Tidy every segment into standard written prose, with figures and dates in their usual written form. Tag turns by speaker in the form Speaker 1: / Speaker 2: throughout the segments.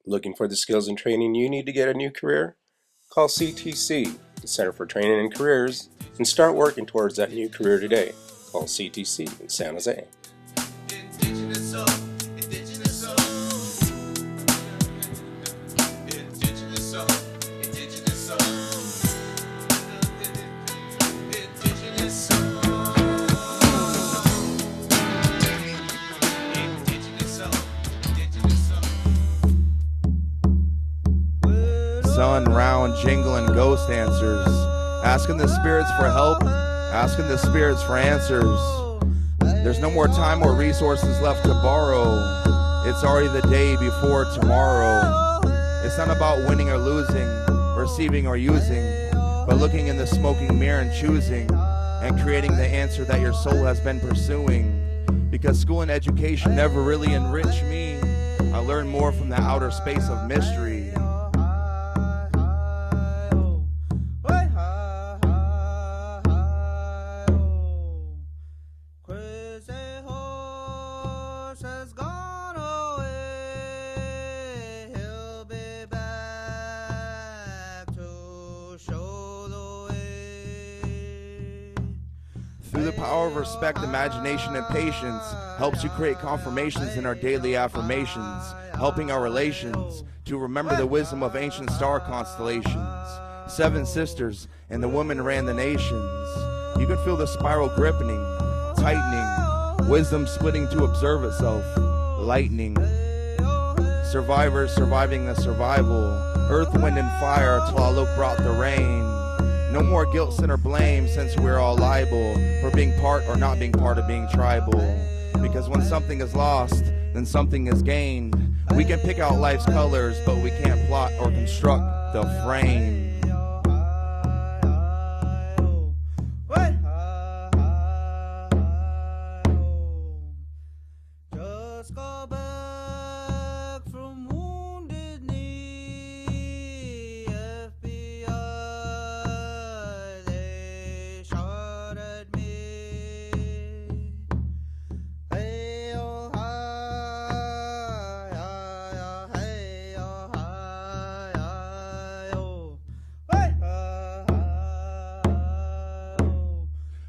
Speaker 1: Looking for the skills and training you need to get a new career? Call CTC, the Center for Training and Careers, and start working towards that new career today. Call CTC in San Jose.
Speaker 2: Sun, round, jingling, ghost answers. Asking the spirits for help, asking the spirits for answers. There's no more time or resources left to borrow. It's already the day before tomorrow. It's not about winning or losing, receiving or using, but looking in the smoking mirror and choosing, and creating the answer that your soul has been pursuing. Because school and education never really enriched me. I learned more from the outer space of mystery. Through the power of respect, imagination, and patience helps you create confirmations in our daily affirmations, helping our relations to remember the wisdom of ancient star constellations. 7 sisters, and the woman ran the nations. You can feel the spiral gripping, tightening, wisdom splitting to observe itself, lightning. Survivors surviving the survival, earth, wind, and fire, Tlaloc brought the rain. No more guilt, sin, or blame, since we're all liable for being part or not being part of being tribal. Because when something is lost, then something is gained. We can pick out life's colors, but we can't plot or construct the frame.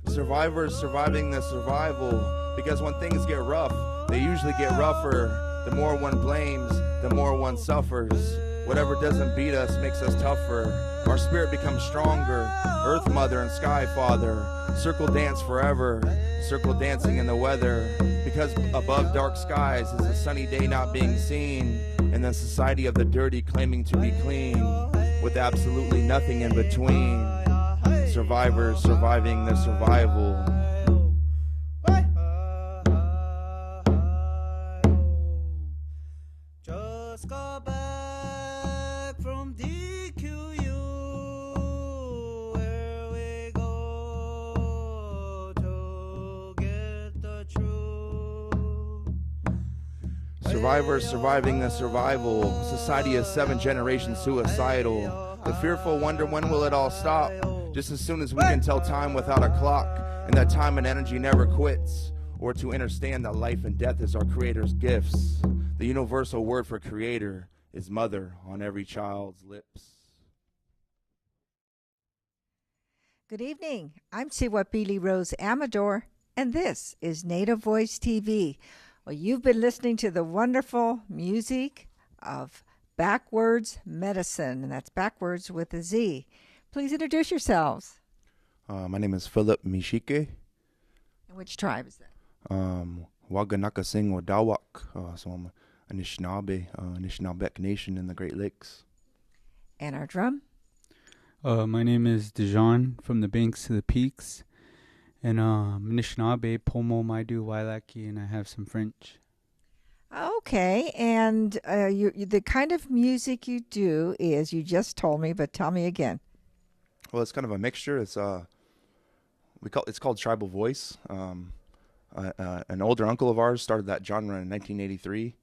Speaker 2: Survivors surviving the survival, because when things get rough, they usually get rougher. The more one blames, the more one suffers. Whatever doesn't beat us makes us tougher. Our spirit becomes stronger. Earth Mother and Sky Father, circle dance forever, circle dancing in the weather. Because above dark skies is a sunny day not being seen, and the society of the dirty claiming to be clean, with absolutely nothing in between. Survivors surviving the survival. Just got back from DQU, where we go to get the truth. Survivors surviving the survival. Society is 7 generations suicidal. The fearful wonder, when will it all stop? Just as soon as we can tell time without a clock, and that time and energy never quits, or to understand that life and death is our Creator's gifts. The universal word for creator is mother on every child's lips.
Speaker 3: Good evening. I'm Cihuapilli Rose Amador, and this is Native Voice TV. Well, you've been listening to the wonderful music of Backwordz Medicine, and that's backwards with a Z. Please introduce yourselves.
Speaker 2: My name is Phillip MeShekey.
Speaker 3: And which tribe is that?
Speaker 2: Waganakising Odawa Ojibwa. So I'm Anishinaabe, Anishinaabe Nation in the Great Lakes.
Speaker 3: And our drum?
Speaker 4: My name is Dijon, from the Banks to the Peaks. And Anishinaabe, Pomo, Maidu, Wailaki, and I have some French.
Speaker 3: Okay, and the kind of music you do is, you just told me, but tell me again.
Speaker 2: Well, it's kind of a mixture. It's it's called tribal voice. An older uncle of ours started that genre in 1983,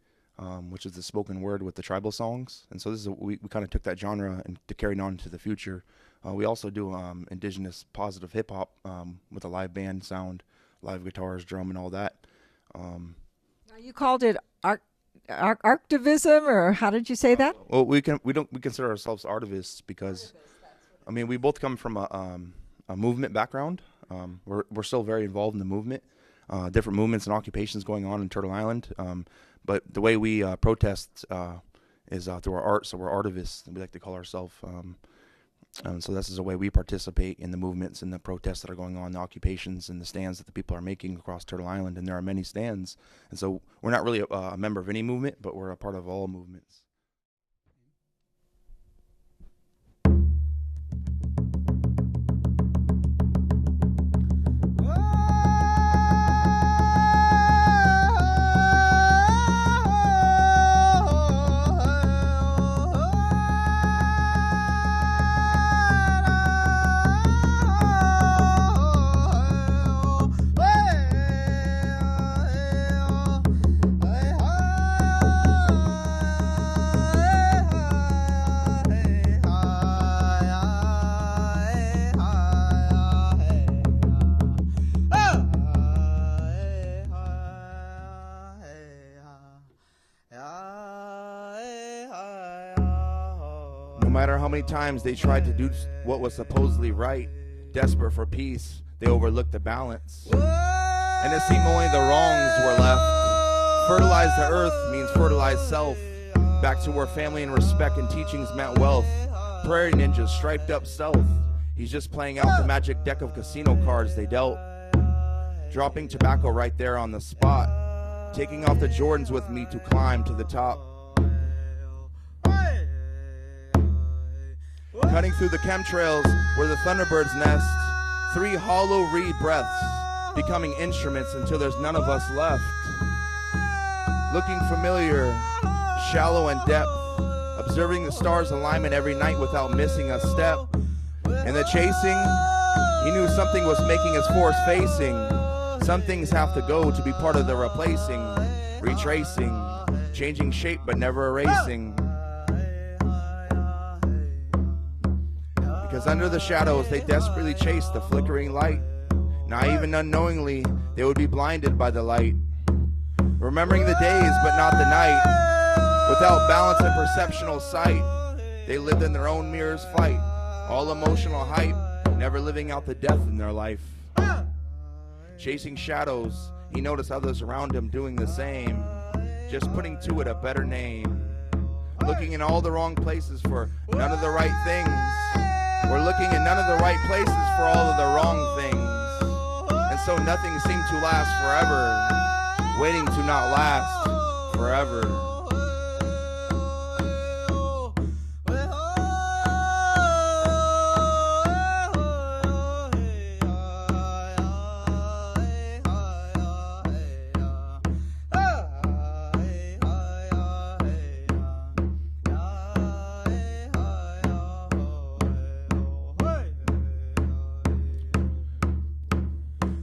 Speaker 2: which is the spoken word with the tribal songs. And so this is we kind of took that genre and to carry it on to the future. We also do indigenous positive hip hop with a live band sound, live guitars, drum, and all that.
Speaker 3: Now you called it Artivism, or how did you say that?
Speaker 2: Well, we consider ourselves artivists because, I mean, we both come from a movement background. We're still very involved in the movement, different movements and occupations going on in Turtle Island. But the way we protest is through our art. So we're artivists, and we like to call ourselves. So this is a way we participate in the movements and the protests that are going on, the occupations and the stands that the people are making across Turtle Island. And there are many stands. And so we're not really a member of any movement, but we're a part of all movements. No matter how many times they tried to do what was supposedly right, desperate for peace, they overlooked the balance. And it seemed only the wrongs were left. Fertilize the earth means fertilize self. Back to where family and respect and teachings meant wealth. Prairie ninjas striped up stealth. He's just playing out the magic deck of casino cards they dealt. Dropping tobacco right there on the spot. Taking off the Jordans with me to climb to the top. Cutting through the chemtrails where the thunderbirds nest. 3 hollow reed breaths, becoming instruments until there's none of us left. Looking familiar, shallow in depth, observing the stars' alignment every night without missing a step. In the chasing, he knew something was making his force facing. Some things have to go to be part of the replacing, retracing, changing shape but never erasing. Because under the shadows, they desperately chased the flickering light. Naive and unknowingly, they would be blinded by the light. Remembering the days, but not the night. Without balance and perceptional sight, they lived in their own mirror's fight. All emotional hype, never living out the death in their life. Chasing shadows, he noticed others around him doing the same. Just putting to it a better name. Looking in all the wrong places for none of the right things. We're looking in none of the right places for all of the wrong things. And so nothing seemed to last forever, waiting to not last forever.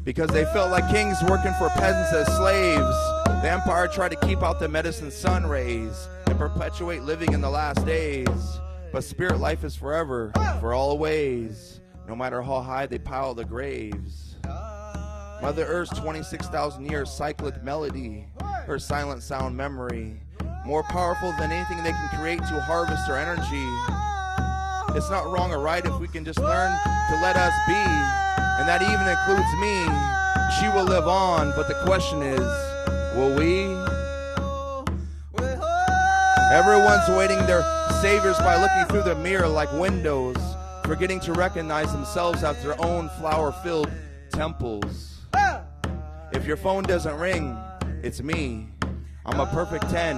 Speaker 2: Because they felt like kings working for peasants as slaves. The empire tried to keep out the medicine sun rays and perpetuate living in the last days. But spirit life is forever, for always, no matter how high they pile the graves. Mother Earth's 26,000 years cyclic melody, her silent sound memory, more powerful than anything they can create to harvest their energy. It's not wrong or right if we can just learn to let us be. And that even includes me. She will live on, but the question is, will we? Everyone's waiting their saviors by looking through the mirror like windows, forgetting to recognize themselves as their own flower-filled temples. If your phone doesn't ring, it's me. I'm a perfect 10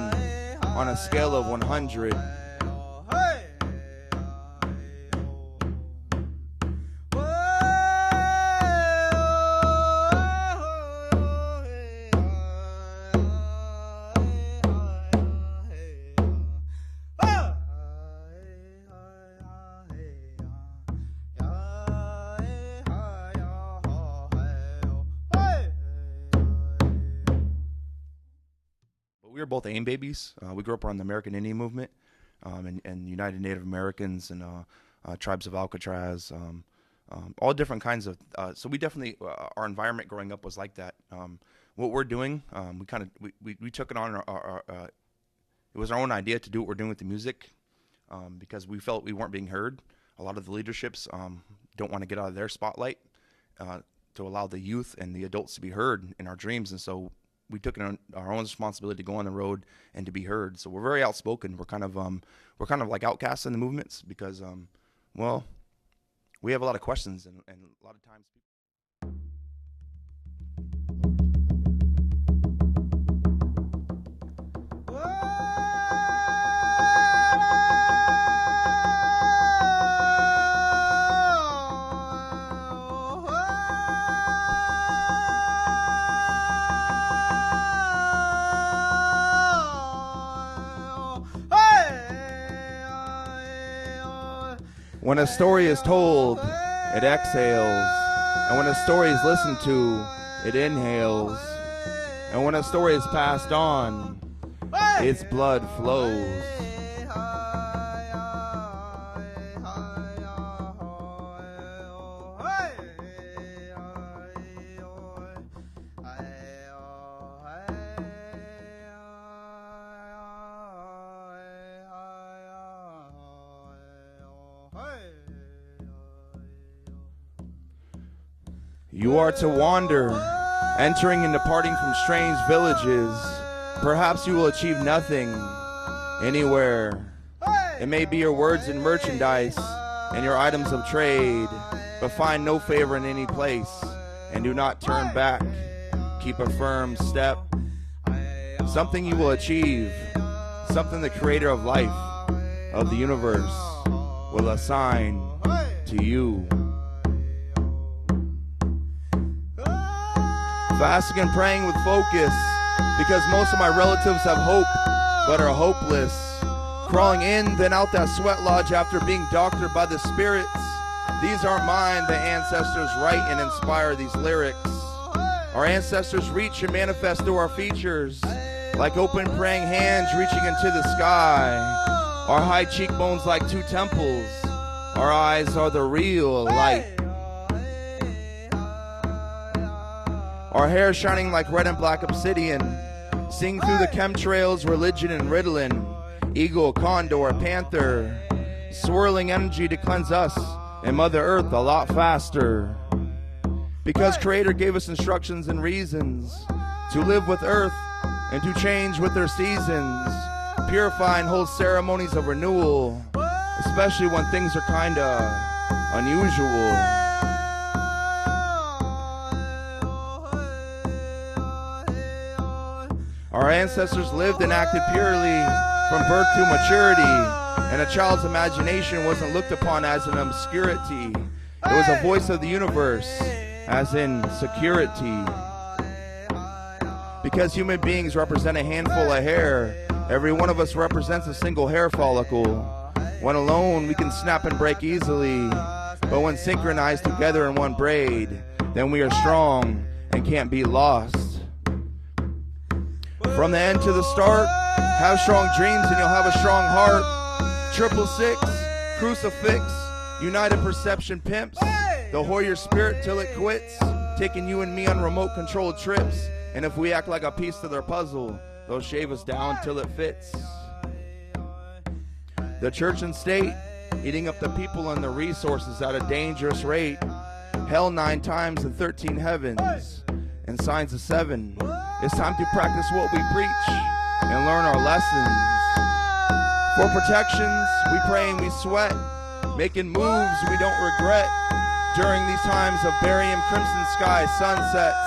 Speaker 2: on a scale of 100. We were both AIM babies. We grew up around the American Indian movement and United Native Americans and tribes of Alcatraz, all different kinds of. So we definitely, our environment growing up was like that. What we're doing, we took it on was our own idea to do what we're doing with the music, because we felt we weren't being heard. A lot of the leaderships don't want to get out of their spotlight to allow the youth and the adults to be heard in our dreams. And so we took it on our own responsibility to go on the road and to be heard. So we're very outspoken. We're kind of like outcasts in the movements because, well, we have a lot of questions and a lot of times. When a story is told, it exhales. And when a story is listened to, it inhales. And when a story is passed on, its blood flows. You are to wander, entering and departing from strange villages. Perhaps you will achieve nothing anywhere. It may be your words and merchandise and your items of trade, but find no favor in any place, and do not turn back. Keep a firm step. Something you will achieve, something the creator of life, of the universe, will assign to you. Fasting and praying with focus, because most of my relatives have hope, but are hopeless. Crawling in, then out that sweat lodge after being doctored by the spirits. These aren't mine, the ancestors write and inspire these lyrics. Our ancestors reach and manifest through our features, like open praying hands reaching into the sky. Our high cheekbones like two temples, our eyes are the real light. Our hair shining like red and black obsidian, seeing through the chemtrails, religion and Ritalin. Eagle, condor, panther, swirling energy to cleanse us and Mother Earth a lot faster. Because Creator gave us instructions and reasons to live with Earth and to change with their seasons. Purify and hold ceremonies of renewal, especially when things are kinda unusual. Our ancestors lived and acted purely from birth to maturity, and a child's imagination wasn't looked upon as an obscurity. It was a voice of the universe, as in security. Because human beings represent a handful of hair, every one of us represents a single hair follicle. When alone, we can snap and break easily, but when synchronized together in one braid, then we are strong and can't be lost. From the end to the start, have strong dreams and you'll have a strong heart. 666, crucifix, united perception pimps. They'll whore your spirit till it quits, taking you and me on remote controlled trips. And if we act like a piece to their puzzle, they'll shave us down till it fits. The church and state, eating up the people and the resources at a dangerous rate. Hell 9 times and 13 heavens, and signs of 7. It's time to practice what we preach and learn our lessons. For protections, we pray and we sweat, making moves we don't regret. During these times of barium crimson sky sunsets,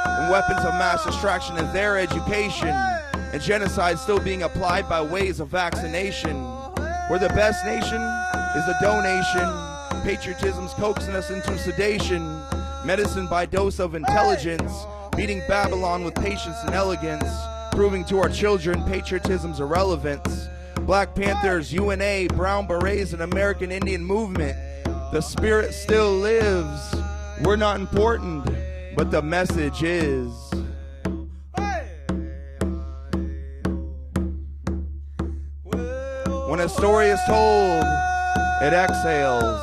Speaker 2: and weapons of mass destruction in their education, and genocide still being applied by ways of vaccination. Where the best nation is a donation, patriotism's coaxing us into sedation, medicine by dose of intelligence, beating Babylon with patience and elegance, proving to our children patriotism's irrelevance. Black Panthers, UNA, Brown Berets, and American Indian movement. The spirit still lives. We're not important, but the message is. When a story is told, it exhales.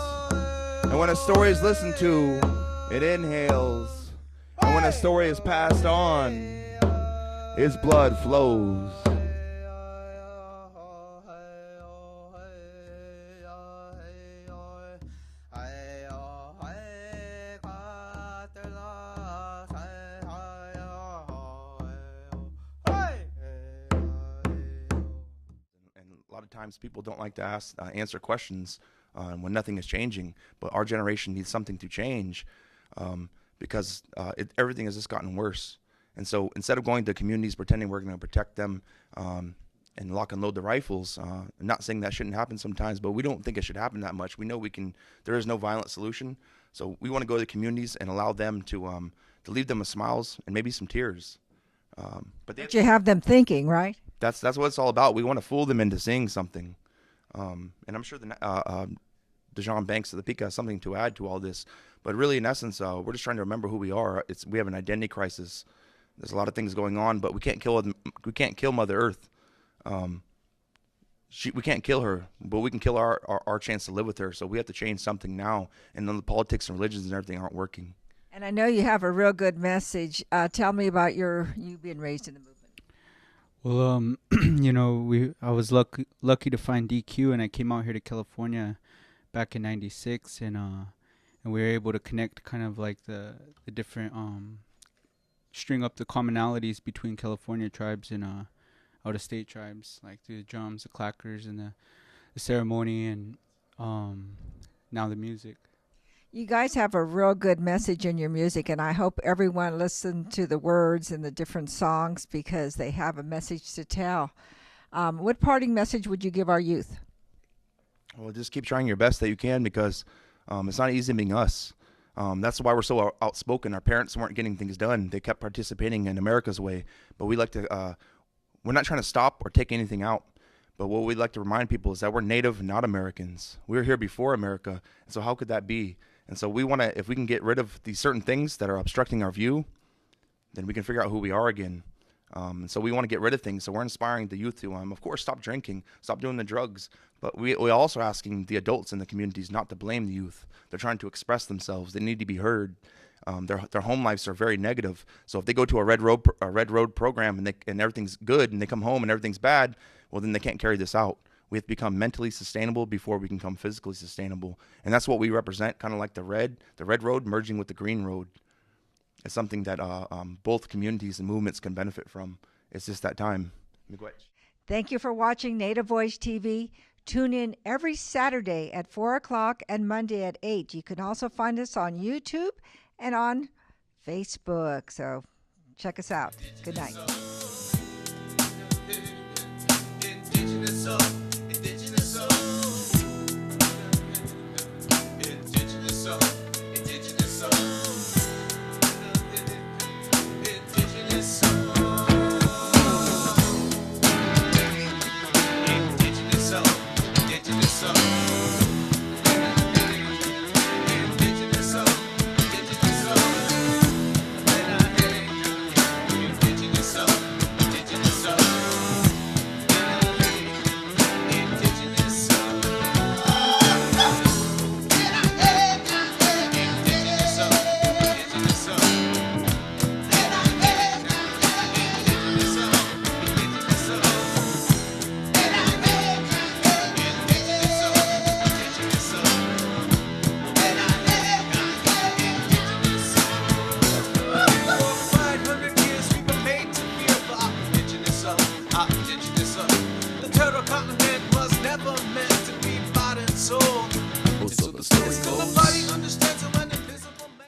Speaker 2: And when a story is listened to, it inhales. And when a story is passed on, its blood flows. lot of times people don't like to answer questions when nothing is changing, but our generation needs something to change because everything has just gotten worse. And so instead of going to communities pretending we're going to protect them and lock and load the rifles, I'm not saying that shouldn't happen sometimes, but we don't think it should happen that much. We know there is no violent solution. So we want to go to the communities and allow them to leave them with smiles and maybe some tears.
Speaker 3: But you have them thinking, right?
Speaker 2: That's what it's all about. We want to fool them into seeing something. And I'm sure Dijon Banks of the Peak has something to add to all this. But really, in essence, we're just trying to remember who we are. We have an identity crisis. There's a lot of things going on, but we can't kill Mother Earth. We can't kill her, but we can kill our chance to live with her. So we have to change something now. And then the politics and religions and everything aren't working.
Speaker 3: And I know you have a real good message. Tell me about you being raised in the movement.
Speaker 4: Well, I was lucky to find DQ, and I came out here to California back in '96, and we were able to connect kind of like the different string up the commonalities between California tribes and out of state tribes, like the drums, the clackers, and the ceremony, and now the music.
Speaker 3: You guys have a real good message in your music, and I hope everyone listens to the words and the different songs because they have a message to tell. What parting message would you give our youth?
Speaker 2: Well, just keep trying your best that you can because it's not easy being us. That's why we're so outspoken. Our parents weren't getting things done. They kept participating in America's way, but we like to. We're not trying to stop or take anything out. But what we'd like to remind people is that we're Native, not Americans. We were here before America, and so how could that be? And so we want to, if we can get rid of these certain things that are obstructing our view, then we can figure out who we are again. And so we want to get rid of things. So we're inspiring the youth to, of course, stop drinking, stop doing the drugs. But we're also asking the adults in the communities not to blame the youth. They're trying to express themselves. They need to be heard. Their home lives are very negative. So if they go to a red road program and everything's good, and they come home and everything's bad, well, then they can't carry this out. We have to become mentally sustainable before we can become physically sustainable. And that's what we represent, kind of like the red road merging with the green road. It's something that both communities and movements can benefit from. It's just that time.
Speaker 3: Thank you for watching Native Voice TV. Tune in every Saturday at 4 o'clock and Monday at 8. You can also find us on YouTube and on Facebook. So check us out. Good night.